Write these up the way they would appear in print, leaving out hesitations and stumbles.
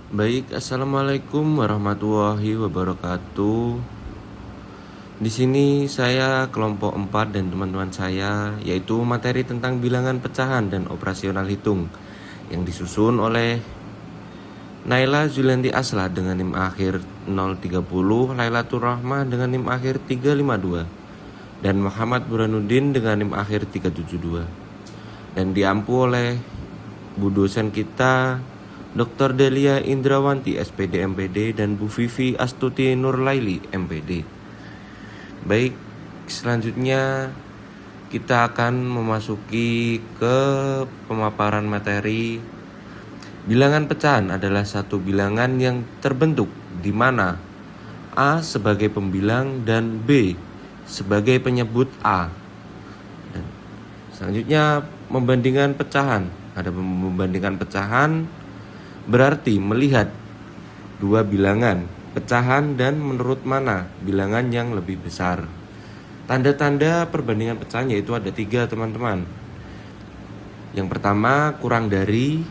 Baik, assalamualaikum warahmatullahi wabarakatuh. Di sini saya kelompok 4 dan teman-teman saya, yaitu materi tentang bilangan pecahan dan operasional hitung yang disusun oleh Naila Zulianti Asla dengan NIM akhir 030, Lailatul Rahmah dengan NIM akhir 352, dan Muhammad Burhanuddin dengan NIM akhir 372. Dan diampu oleh Bu dosen kita Dr. Delia Indrawanti SPD MPD dan Bu Vivi Astuti Nurlaili MPD. Baik, selanjutnya kita akan memasuki ke pemaparan materi. Bilangan pecahan adalah satu bilangan yang terbentuk di mana A sebagai pembilang dan B sebagai penyebut A. Dan selanjutnya membandingkan pecahan. Ada membandingkan pecahan berarti melihat dua bilangan pecahan dan menurut mana bilangan yang lebih besar. Tanda-tanda perbandingan pecahan yaitu ada 3 teman-teman. Yang pertama kurang dari,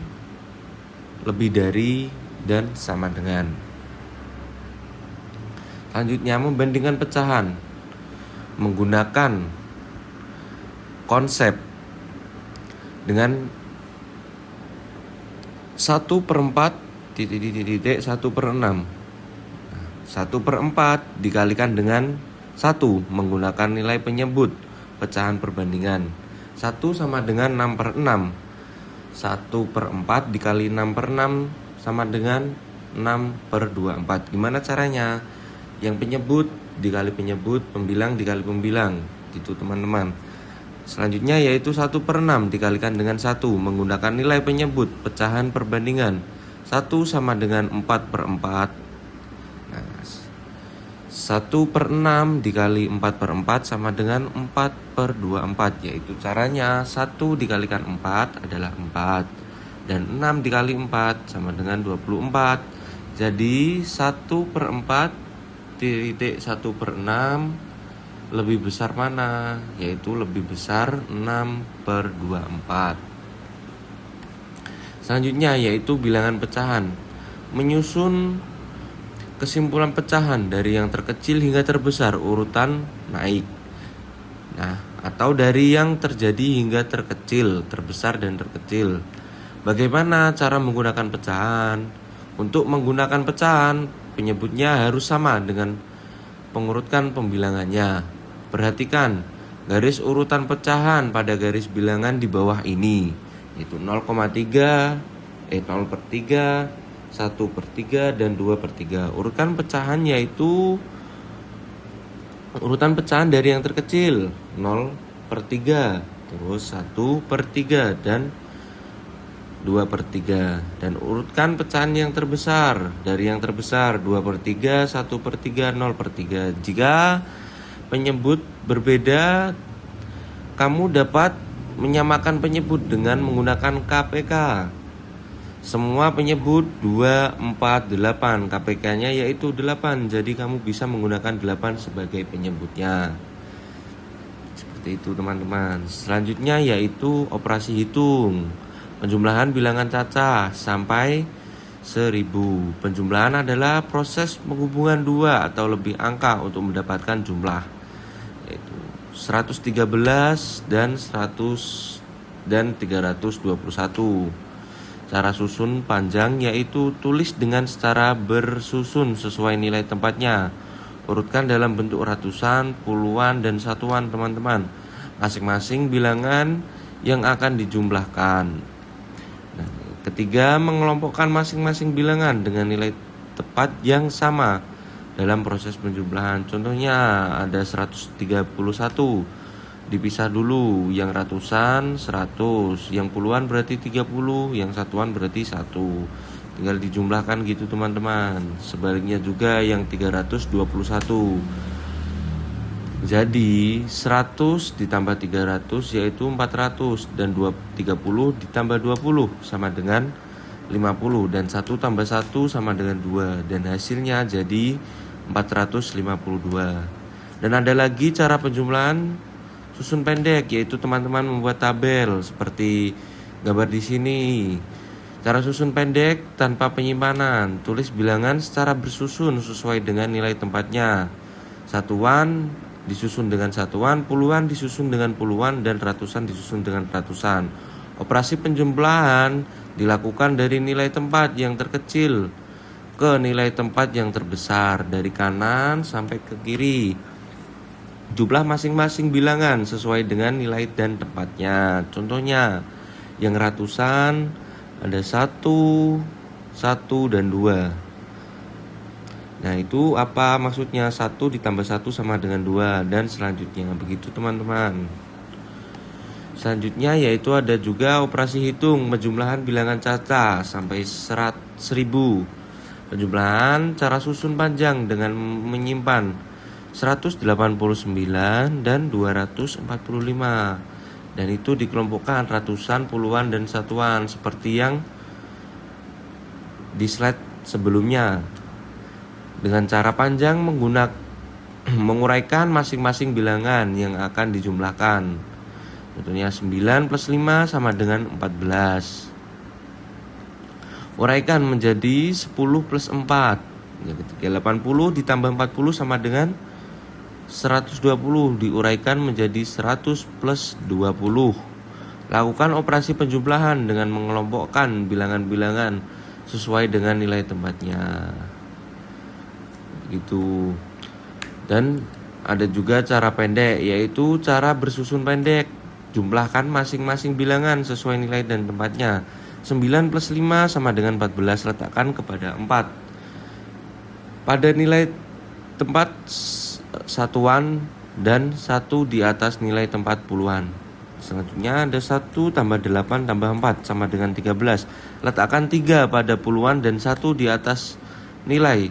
lebih dari, dan sama dengan. Selanjutnya membandingkan pecahan menggunakan konsep dengan 1/4 titik 1/6. 1/4 dikalikan dengan 1 menggunakan nilai penyebut pecahan perbandingan. 1 sama dengan 6/6. 1/4 dikali 6/6 sama dengan 6/24. Gimana caranya? Yang penyebut dikali penyebut, pembilang dikali pembilang, gitu teman-teman. Selanjutnya yaitu 1/6 dikalikan dengan 1 menggunakan nilai penyebut pecahan perbandingan. 1 sama dengan 4/4. Nah, 1/6 dikali 4/4 sama dengan 4/24, yaitu caranya 1 dikalikan 4 adalah 4 dan 6 dikali 4 sama dengan 24. Jadi 1/4 titik 1/6 lebih besar mana? Yaitu lebih besar 6/24. Selanjutnya yaitu bilangan pecahan. Menyusun kesimpulan pecahan dari yang terkecil hingga terbesar urutan naik. Nah, atau dari yang terjadi hingga terkecil, terbesar dan terkecil. Bagaimana cara menggunakan pecahan? Untuk menggunakan pecahan, penyebutnya harus sama dengan pengurutkan pembilangannya. Perhatikan garis urutan pecahan pada garis bilangan di bawah ini, yaitu 0,3, 0/3, 1/3, dan 2/3. Urutan pecahan yaitu urutan pecahan dari yang terkecil 0/3, terus 1/3 dan 2/3, dan urutkan pecahan yang terbesar dari yang terbesar 2/3, 1/3, 0/3. Jika penyebut berbeda, kamu dapat menyamakan penyebut dengan menggunakan KPK. Semua penyebut 2, 4, 8, KPK-nya yaitu 8. Jadi kamu bisa menggunakan 8 sebagai penyebutnya. Seperti itu teman-teman. Selanjutnya yaitu operasi hitung. Penjumlahan bilangan cacah sampai 1000. Penjumlahan adalah proses penghubungan 2 atau lebih angka untuk mendapatkan jumlah, yaitu 113 dan 100 dan 321. Cara susun panjang yaitu tulis dengan secara bersusun sesuai nilai tempatnya. Urutkan dalam bentuk ratusan, puluhan, dan satuan teman-teman, masing-masing bilangan yang akan dijumlahkan. Nah, ketiga, mengelompokkan masing-masing bilangan dengan nilai tepat yang sama dalam proses penjumlahan. Contohnya ada 131. Dipisah dulu, yang ratusan 100, yang puluhan berarti 30, yang satuan berarti 1. Tinggal dijumlahkan gitu teman-teman. Sebaliknya juga yang 321. Jadi 100 ditambah 300 yaitu 400, dan 30 ditambah 20 sama dengan 50, dan 1 tambah 1 sama dengan 2, dan hasilnya jadi 452. Dan ada lagi cara penjumlahan susun pendek, yaitu teman-teman membuat tabel seperti gambar di sini. Cara susun pendek tanpa penyimpanan. Tulis bilangan secara bersusun sesuai dengan nilai tempatnya. Satuan disusun dengan satuan, puluhan disusun dengan puluhan, dan ratusan disusun dengan ratusan. Operasi penjumlahan dilakukan dari nilai tempat yang terkecil ke nilai tempat yang terbesar, dari kanan sampai ke kiri. Jumlah masing-masing bilangan sesuai dengan nilai dan tempatnya. Contohnya, yang ratusan ada 1, 1, dan 2. Nah, itu apa maksudnya? 1 ditambah 1 sama dengan 2, dan selanjutnya. Begitu teman-teman. Selanjutnya yaitu ada juga operasi hitung penjumlahan bilangan cacah sampai 1000. Penjumlahan cara susun panjang dengan menyimpan 189 dan 245. Dan itu dikelompokkan ratusan, puluhan, dan satuan seperti yang di slide sebelumnya. Dengan cara panjang menguraikan masing-masing bilangan yang akan dijumlahkan. Contohnya 9 plus 5 sama dengan 14. Uraikan menjadi 10 plus 4. Ketika 80 ditambah 40 sama dengan 120. Diuraikan menjadi 100 plus 20. Lakukan operasi penjumlahan dengan mengelompokkan bilangan-bilangan sesuai dengan nilai tempatnya. Gitu. Dan ada juga cara pendek, yaitu cara bersusun pendek. Jumlahkan masing-masing bilangan sesuai nilai dan tempatnya. 9 plus 5 sama dengan 14, letakkan kepada 4. Pada nilai tempat satuan dan 1 di atas nilai tempat puluhan. Selanjutnya ada 1 tambah 8 tambah 4 sama dengan 13. Letakkan 3 pada puluhan dan 1 di atas nilai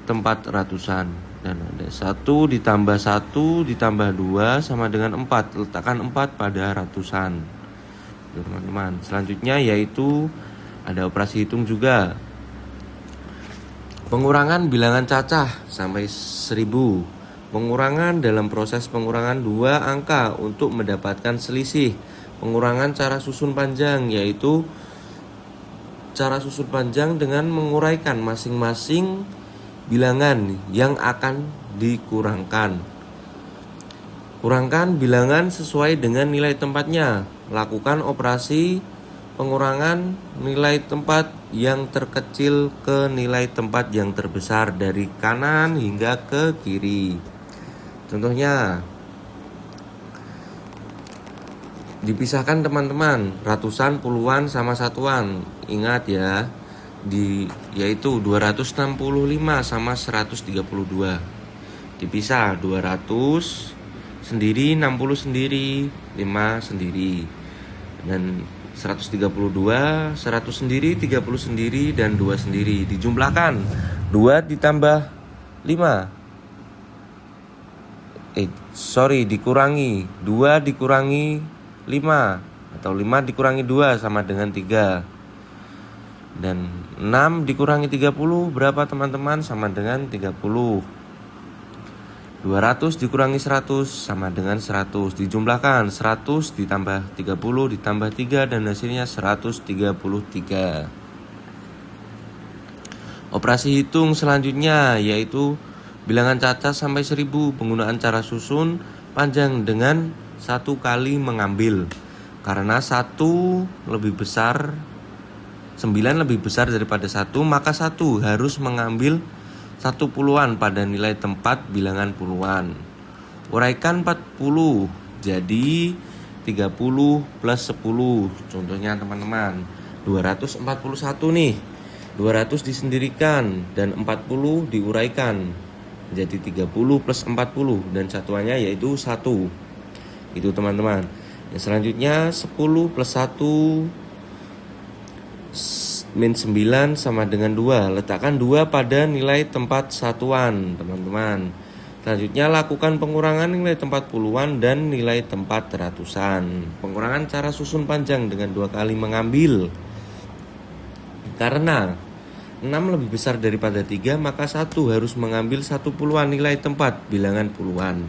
tempat ratusan. Dan ada 1 ditambah 1 ditambah 2 sama dengan 4. Letakkan 4 pada ratusan. Teman-teman, selanjutnya yaitu ada operasi hitung juga. Pengurangan bilangan cacah sampai 1000. Pengurangan dalam proses pengurangan 2 angka untuk mendapatkan selisih. Pengurangan cara susun panjang, yaitu cara susun panjang dengan menguraikan masing-masing bilangan yang akan dikurangkan. Kurangkan bilangan sesuai dengan nilai tempatnya. Lakukan operasi pengurangan nilai tempat yang terkecil ke nilai tempat yang terbesar dari kanan hingga ke kiri. Contohnya, dipisahkan teman-teman, ratusan, puluhan, sama satuan. Ingat ya, yaitu 265 sama 132. Dipisah, 200 sendiri, 60 sendiri, 5 sendiri. Dan 132, 100 sendiri, 30 sendiri, dan 2 sendiri. Dijumlahkan, 2 ditambah 5. Dikurangi 2 dikurangi 5, atau 5 dikurangi 2 sama dengan 3. Dan 6 dikurangi 30 berapa teman-teman? Sama dengan 30. 200 dikurangi 100 sama dengan 100. Dijumlahkan 100 ditambah 30 ditambah 3 dan hasilnya 133. Operasi hitung selanjutnya yaitu bilangan cacah sampai 1000. Penggunaan cara susun panjang dengan 1 kali mengambil. Karena 9 lebih besar daripada 1, maka 1 harus mengambil 1 puluhan pada nilai tempat bilangan puluhan. Uraikan 40 jadi 30 plus 10. Contohnya teman-teman, 241 nih. 200 disendirikan dan 40 diuraikan jadi 30 plus 40, dan satuannya yaitu 1. Itu teman-teman. Yang selanjutnya 10 plus 1 min 9 sama dengan 2. Letakkan 2 pada nilai tempat satuan, teman-teman. Selanjutnya lakukan pengurangan nilai tempat puluhan dan nilai tempat ratusan. Pengurangan cara susun panjang dengan 2 kali mengambil. Karena 6 lebih besar daripada 3, maka 1 harus mengambil 1 puluhan nilai tempat bilangan puluhan.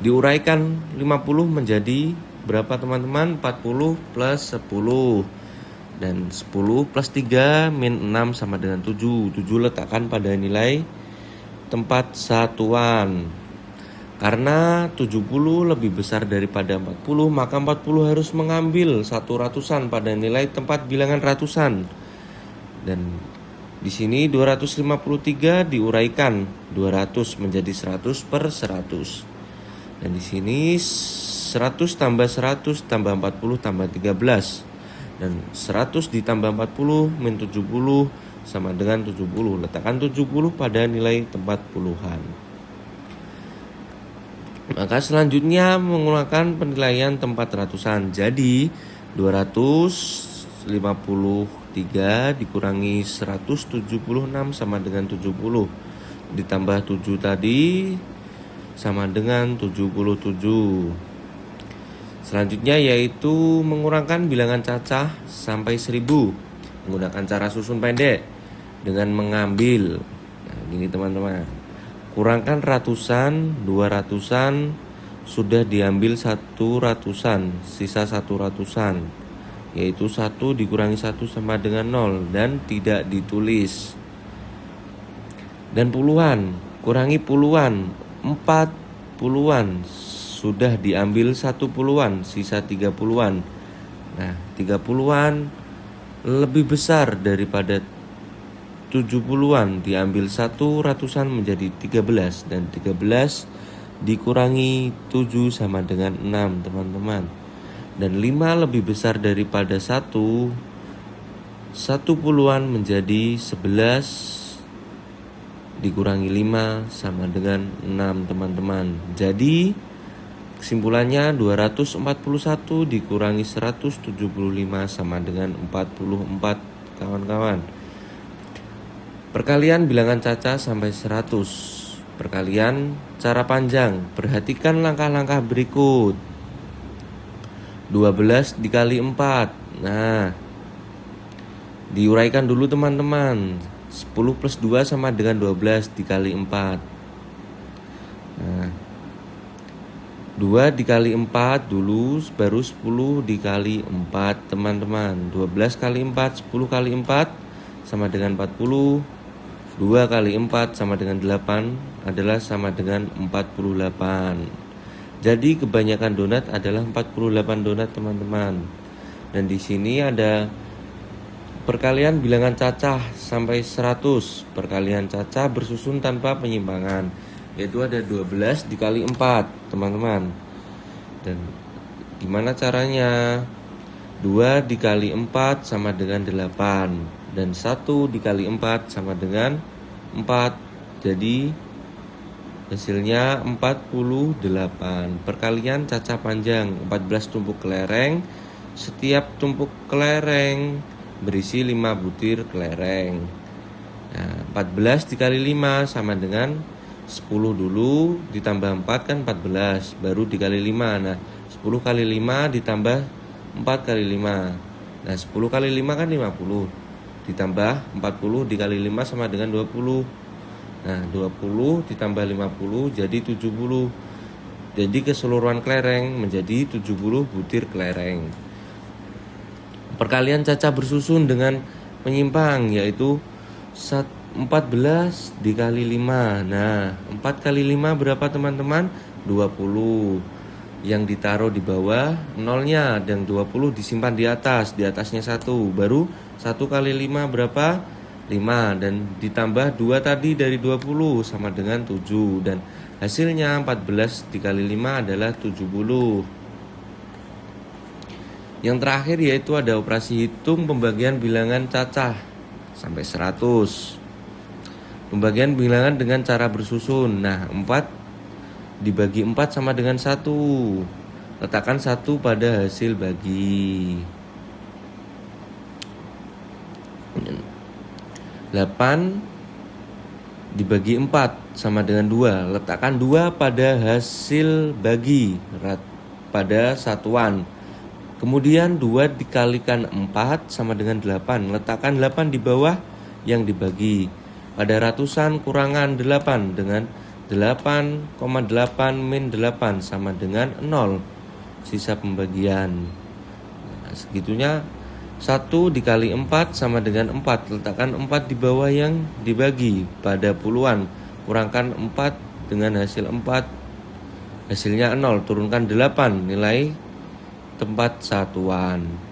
Diuraikan 50 menjadi berapa teman-teman? 40 plus 10. Dan 10 plus 3 min 6 sama dengan 7. 7 letakkan pada nilai tempat satuan. Karena 70 lebih besar daripada 40, maka 40 harus mengambil 1/100 pada nilai tempat bilangan ratusan. Dan di sini 253 diuraikan 200 menjadi 100 per 100. Dan di sini 100 tambah 100 tambah 40 tambah 13. Dan 100 ditambah 40 min 70 sama dengan 70. Letakkan 70 pada nilai tempat puluhan. Maka selanjutnya menggunakan penilaian tempat ratusan. Jadi 253 dikurangi 176 sama dengan 70. Ditambah 7 tadi sama dengan 77. Selanjutnya yaitu mengurangkan bilangan cacah sampai 1000 menggunakan cara susun pendek dengan mengambil. Nah, gini teman-teman. Kurangkan ratusan, 200-an, sudah diambil 100-an, sisa 100-an, yaitu 1 dikurangi 1 sama dengan 0 dan tidak ditulis. Dan puluhan, kurangi puluhan, 4 puluhan, sudah diambil 1 puluhan, sisa 30-an. Nah, 30-an lebih besar daripada 70-an, diambil 1/100 menjadi 13 dan 13 dikurangi 7 sama dengan 6 teman-teman. Dan 5 lebih besar daripada 1 puluhan menjadi 11 dikurangi 5 sama dengan 6 teman-teman. Jadi kesimpulannya 241 dikurangi 175 sama dengan 44 kawan-kawan. Perkalian bilangan cacah sampai 100. Perkalian cara panjang. Perhatikan langkah-langkah berikut. 12 dikali 4. Nah, diuraikan dulu teman-teman. 10 plus 2 sama dengan 12 dikali 4. Nah, 2 dikali 4 dulu, baru 10 dikali 4 teman-teman. 12 kali 4, 10 kali 4 sama dengan 40. 2 kali 4 sama dengan 8 adalah sama dengan 48. Jadi kebanyakan donat adalah 48 donat teman-teman. Dan di sini ada perkalian bilangan cacah sampai 100. Perkalian cacah bersusun tanpa penyimpangan, yaitu ada 12 dikali 4 teman-teman. Dan gimana caranya? 2 dikali 4 sama dengan 8. Dan 1 dikali 4 sama dengan 4. Jadi hasilnya 48. Perkalian cacah panjang 14 tumpuk kelereng. Setiap tumpuk kelereng berisi 5 butir kelereng. Nah, 14 dikali 5 sama dengan 10 dulu ditambah 4 kan 14, baru dikali 5. Nah, 10 kali 5 ditambah 4 kali 5. Nah, 10 kali 5 kan 50. Ditambah 40 dikali 5 sama dengan 20. Nah, 20 ditambah 50 jadi 70. Jadi keseluruhan kelereng menjadi 70 butir kelereng. Perkalian cacah bersusun dengan penyimpang, yaitu 14 dikali 5. Nah, 4 kali 5 berapa teman-teman? 20. Yang ditaruh di bawah nolnya, dan 20 disimpan di atas. Di atasnya 1. Baru 1 kali 5 berapa? 5. Dan ditambah 2 tadi dari 20 sama dengan 7. Dan hasilnya 14 dikali 5 adalah 70. Yang terakhir yaitu ada operasi hitung pembagian bilangan cacah sampai 100. Pembagian bilangan dengan cara bersusun. Nah, 4 dibagi 4 sama dengan 1. Letakkan 1 pada hasil bagi. 8 dibagi 4 sama dengan 2. Letakkan 2 pada hasil bagi pada satuan. Kemudian 2 dikalikan 4 sama dengan 8. Letakkan 8 di bawah yang dibagi. Pada ratusan kurangan 8 dengan 8,8 min 8 sama dengan 0. sisa pembagian. Nah, segitunya 1 dikali 4 sama dengan 4. Letakkan 4 di bawah yang dibagi pada puluhan. Kurangkan 4 dengan hasil 4. Hasilnya 0. Turunkan 8. Nilai tempat satuan.